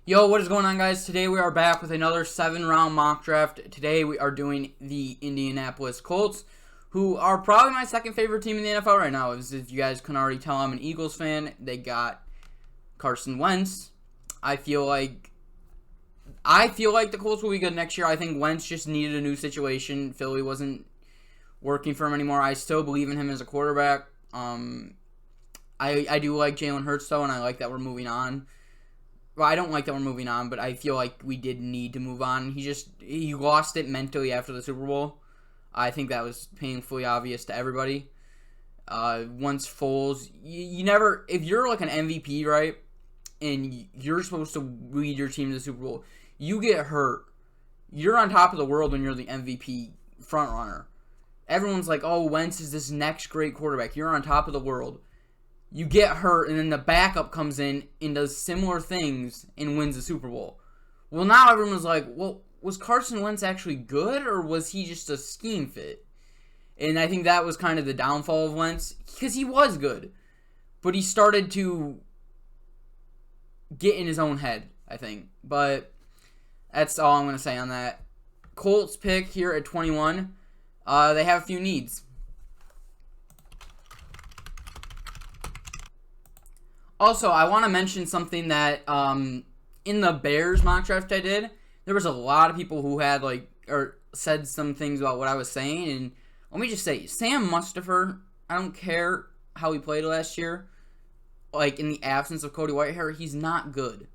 Yo, what is going on, guys? Today we are back with another 7-round mock draft. Today we are doing the Indianapolis Colts, who are probably my second favorite team in the NFL right now. As if you guys can already tell, I'm an Eagles fan. They got Carson Wentz. I feel like the Colts will be good next year. I think Wentz just needed a new situation. Philly wasn't working for him anymore. I still believe in him as a quarterback. I do like Jalen Hurts, though, and I like that we're moving on. Well, I don't like that we're moving on, but I feel like we did need to move on. He lost it mentally after the Super Bowl. I think that was painfully obvious to everybody. Once Foles, you never, if you're like an MVP, right, and you're supposed to lead your team to the Super Bowl, you get hurt. You're on top of the world when you're the MVP front runner. Everyone's like, oh, Wentz is this next great quarterback. You're on top of the world. You get hurt, and then the backup comes in and does similar things and wins the Super Bowl. Well, now everyone's like, well, was Carson Wentz actually good, or was he just a scheme fit? And I think that was kind of the downfall of Wentz, because he was good. But he started to get in his own head, I think. But that's all I'm going to say on that. Colts pick here at 21. They have a few needs. Also, I want to mention something that in the Bears mock draft I did, there was a lot of people who had said some things about what I was saying, and let me just say, Sam Mustipher, I don't care how he played last year, in the absence of Cody Whitehair, he's not good.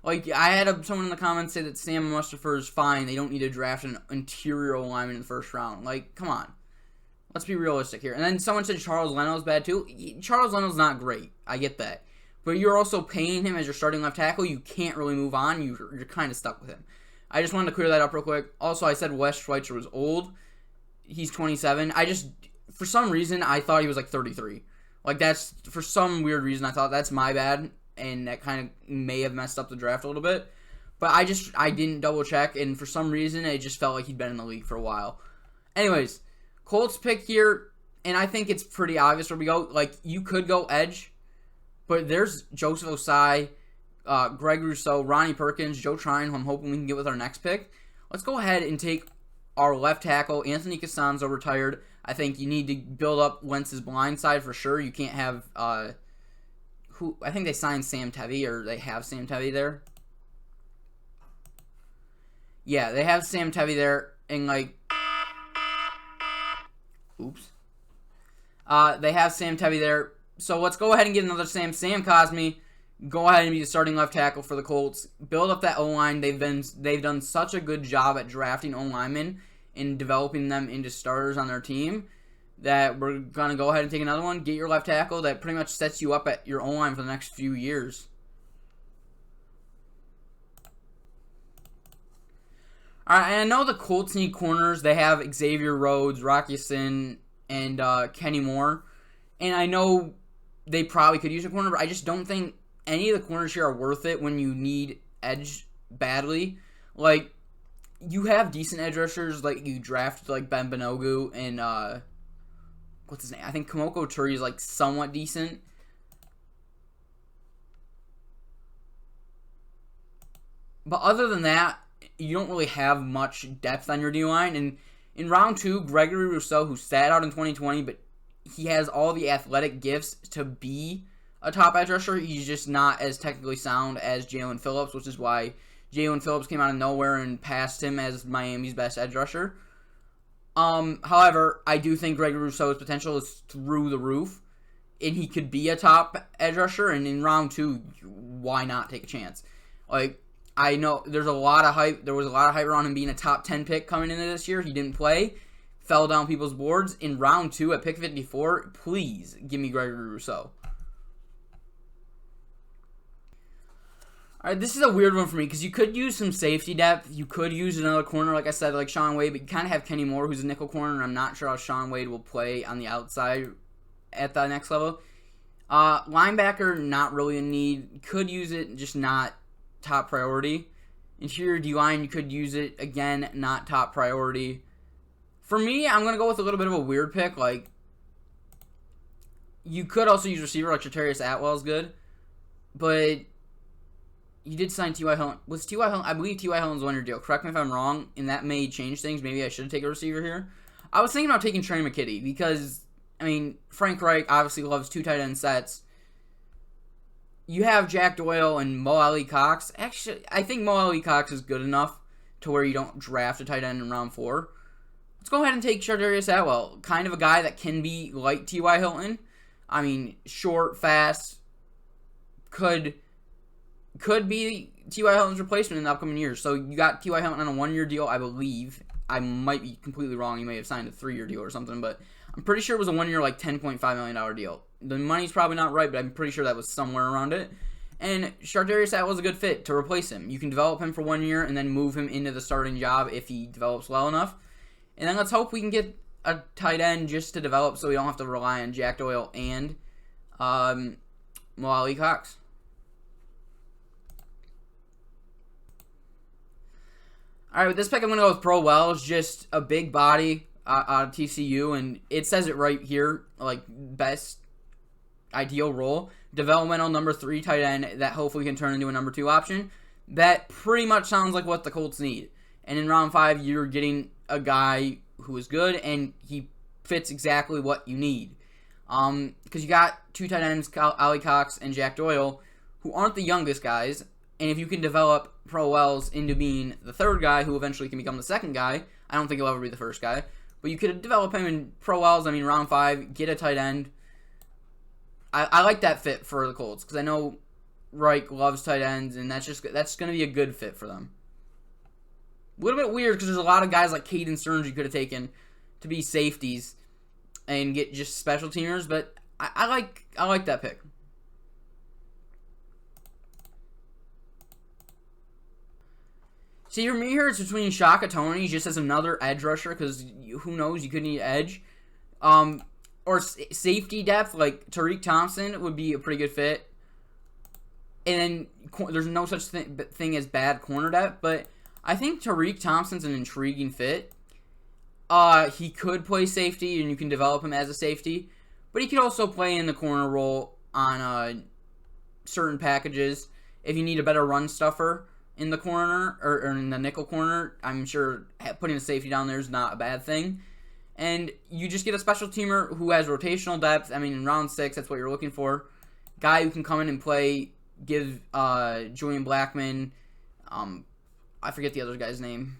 I had someone in the comments say that Sam Mustipher is fine, they don't need to draft an interior lineman in the first round. Come on. Let's be realistic here. And then someone said Charles Leno's bad too. Charles Leno's not great. I get that. But you're also paying him as your starting left tackle. You can't really move on. You're kind of stuck with him. I just wanted to clear that up real quick. Also, I said Wes Schweitzer was old. He's 27. For some reason, I thought he was 33. For some weird reason, I thought that's my bad. And that kind of may have messed up the draft a little bit. But I didn't double check. And for some reason, it just felt like he'd been in the league for a while. Anyways, Colts pick here, and I think it's pretty obvious where we go. You could go edge, but there's Joseph Osai, Gregory Rousseau, Ronnie Perkins, Joe Trine, who I'm hoping we can get with our next pick. Let's go ahead and take our left tackle, Anthony Castonzo, retired. I think you need to build up Wentz's blind side for sure. You can't have, I think they signed Sam Tevy, or they have Sam Tevy there. Yeah, they have Sam Tevy there, and oops. They have Sam Tevy there. So let's go ahead and get another Sam Cosmi. Go ahead and be the starting left tackle for the Colts. Build up that O-line. They've done such a good job at drafting O-linemen and developing them into starters on their team that we're going to go ahead and take another one. Get your left tackle. That pretty much sets you up at your O-line for the next few years. Alright, and I know the Colts need corners. They have Xavier Rhodes, Rocky Sin, and Kenny Moore. And I know they probably could use a corner, but I just don't think any of the corners here are worth it when you need edge badly. You have decent edge rushers. You draft, Ben Benogu and, what's his name? I think Kamoko Turi is, somewhat decent. But other than that, you don't really have much depth on your D-line. And in round 2, Gregory Rousseau, who sat out in 2020, but he has all the athletic gifts to be a top edge rusher. He's just not as technically sound as Jalen Phillips, which is why Jalen Phillips came out of nowhere and passed him as Miami's best edge rusher. However, I do think Gregory Rousseau's potential is through the roof, and he could be a top edge rusher. And in round 2, why not take a chance? I know there's a lot of hype. There was a lot of hype around him being a top 10 pick coming into this year. He didn't play. Fell down people's boards. In round 2 at pick 54, please give me Gregory Rousseau. Alright, this is a weird one for me because you could use some safety depth. You could use another corner, like I said, like Shaun Wade, but you kind of have Kenny Moore, who's a nickel corner, and I'm not sure how Shaun Wade will play on the outside at the next level. Linebacker, not really a need. Could use it, just not top priority. Interior D-line, you could use it. Again, not top priority. For me, I'm going to go with a little bit of a weird pick. You could also use receiver, like Shatarius Atwell's good. But he did sign T.Y. Hilton. Was T.Y. Hilton? I believe T.Y. Hilton's a 1-year deal. Correct me if I'm wrong, and that may change things. Maybe I should take a receiver here. I was thinking about taking Trey McKitty because, I mean, Frank Reich obviously loves 2 tight end sets. You have Jack Doyle and Mo Ali Cox. Actually, I think Mo Ali Cox is good enough to where you don't draft a tight end in round 4. Let's go ahead and take Shardarius Atwell. Kind of a guy that can be like T.Y. Hilton. I mean, short, fast, could be T.Y. Hilton's replacement in the upcoming years. So you got T.Y. Hilton on a 1-year deal, I believe. I might be completely wrong. He may have signed a 3-year deal or something, but I'm pretty sure it was a 1-year, like $10.5 million deal. The money's probably not right, but I'm pretty sure that was somewhere around it. And Shardarius Atwell's a good fit to replace him. You can develop him for 1 year and then move him into the starting job if he develops well enough. And then let's hope we can get a tight end just to develop so we don't have to rely on Jack Doyle and Mo Ali Cox. All right, with this pick, I'm going to go with Pro Wells. Just a big body out of TCU, and it says it right here, like best ideal role. Developmental number 3 tight end that hopefully can turn into a number 2 option. That pretty much sounds like what the Colts need. And in round 5, you're getting a guy who is good, and he fits exactly what you need. Because you got 2 tight ends, Ali Cox and Jack Doyle, who aren't the youngest guys. And if you can develop Pro Wells into being the 3rd guy, who eventually can become the 2nd guy, I don't think he'll ever be the 1st guy. But you could develop him in Pro Wells, I mean, round 5, get a tight end. I like that fit for the Colts, because I know Reich loves tight ends, and that's going to be a good fit for them. A little bit weird, because there's a lot of guys like Caden Stearns you could have taken to be safeties and get just special teamers, but I like that pick. See, for me here, it's between Shaka Toney just as another edge rusher, because who knows, you could need edge. Or safety depth, like Tariq Thompson would be a pretty good fit. And then there's no such thing as bad corner depth, but I think Tariq Thompson's an intriguing fit. He could play safety, and you can develop him as a safety, but he could also play in the corner role on certain packages. If you need a better run stuffer in the corner, or in the nickel corner, I'm sure putting a safety down there is not a bad thing. And you just get a special teamer who has rotational depth. I mean, in round 6, that's what you're looking for. Guy who can come in and play, give Julian Blackman, I forget the other guy's name,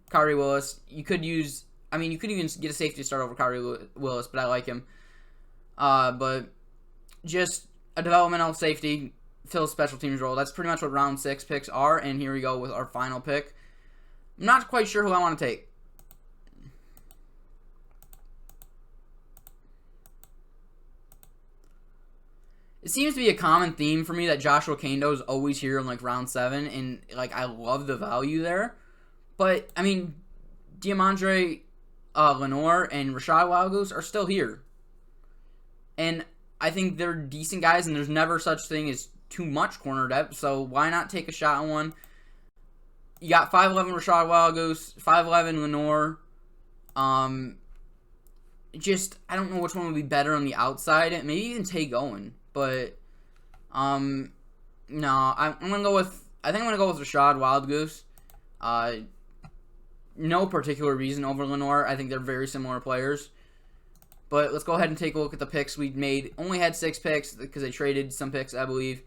Kyrie Willis. You could even get a safety to start over Kyrie Willis, but I like him. But just a developmental safety, fill special teams role. That's pretty much what round 6 picks are, and here we go with our final pick. I'm not quite sure who I want to take. It seems to be a common theme for me that Joshua Kando is always here in like round 7, and like I love the value there. But I mean, Diamondre Lenore and Rashad Wildgoose are still here, and I think they're decent guys. And there's never such thing as too much corner depth, so why not take a shot on one? You got 5'11" Rashad Wildgoose, 5'11" Lenore. Just I don't know which one would be better on the outside. Maybe even Tay Gowan. But, no, I think I'm gonna go with Rashad Wildgoose. No particular reason over Lenore. I think they're very similar players. But let's go ahead and take a look at the picks we made. Only had 6 picks because they traded some picks, I believe,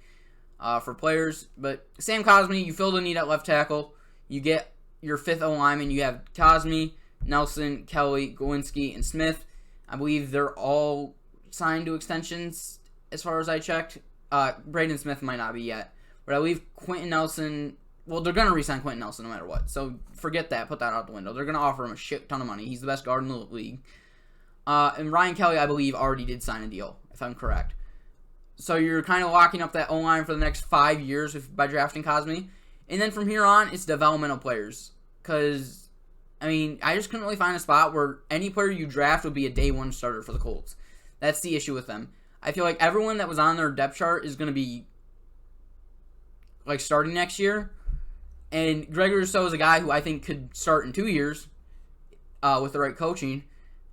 for players. But Sam Cosmi, you fill the need at left tackle. You get your 5th O lineman. You have Cosmi, Nelson, Kelly, Gawinski, and Smith. I believe they're all signed to extensions. As far as I checked, Braden Smith might not be yet. But I believe Quentin Nelson, well, they're going to re-sign Quentin Nelson no matter what. So forget that. Put that out the window. They're going to offer him a shit ton of money. He's the best guard in the league. And Ryan Kelly, I believe, already did sign a deal, if I'm correct. So you're kind of locking up that O-line for the next 5 years by drafting Cosmi. And then from here on, it's developmental players. Because, I mean, I just couldn't really find a spot where any player you draft would be a day 1 starter for the Colts. That's the issue with them. I feel like everyone that was on their depth chart is going to be like starting next year. And Gregory Rousseau is a guy who I think could start in 2 years with the right coaching.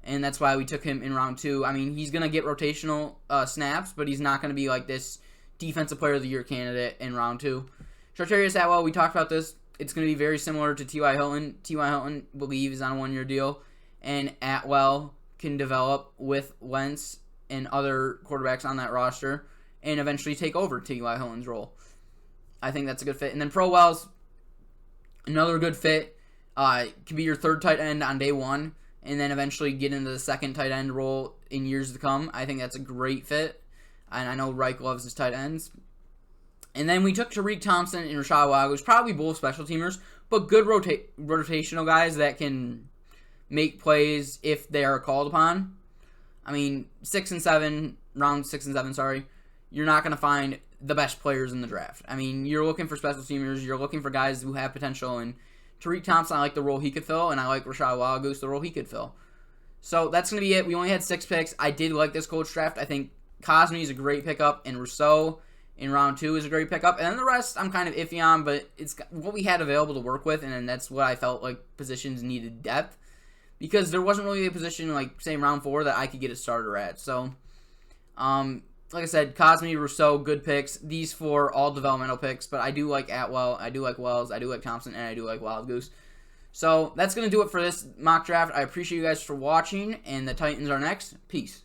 And that's why we took him in round 2. I mean, he's going to get rotational snaps, but he's not going to be like this defensive player of the year candidate in round 2. Chartarius Atwell, we talked about this. It's going to be very similar to T.Y. Hilton. T.Y. Hilton, believe, is on a 1-year deal, and Atwell can develop with Wentz and other quarterbacks on that roster and eventually take over T.Y. Hilton's role. I think that's a good fit. And then Pro Wells, another good fit. Can be your third tight end on day one and then eventually get into the second tight end role in years to come. I think that's a great fit. And I know Reich loves his tight ends. And then we took Tariq Thompson and Rashad Wallace, probably both special teamers, but good rotational guys that can make plays if they are called upon. I mean, round 6 and 7, sorry, you're not going to find the best players in the draft. I mean, you're looking for special teamers, you're looking for guys who have potential, and Tariq Thompson, I like the role he could fill, and I like Rashad Wallace, the role he could fill. So that's going to be it. We only had 6 picks. I did like this Colts draft. I think Cosme is a great pickup, and Rousseau in round 2 is a great pickup. And then the rest I'm kind of iffy on, but it's what we had available to work with, and then that's what I felt like positions needed depth. Because there wasn't really a position, like, say, round 4 that I could get a starter at. So, like I said, Cosme, Rousseau, good picks. These 4, all developmental picks. But I do like Atwell, I do like Wells, I do like Thompson, and I do like Wild Goose. So, that's going to do it for this mock draft. I appreciate you guys for watching, and the Titans are next. Peace.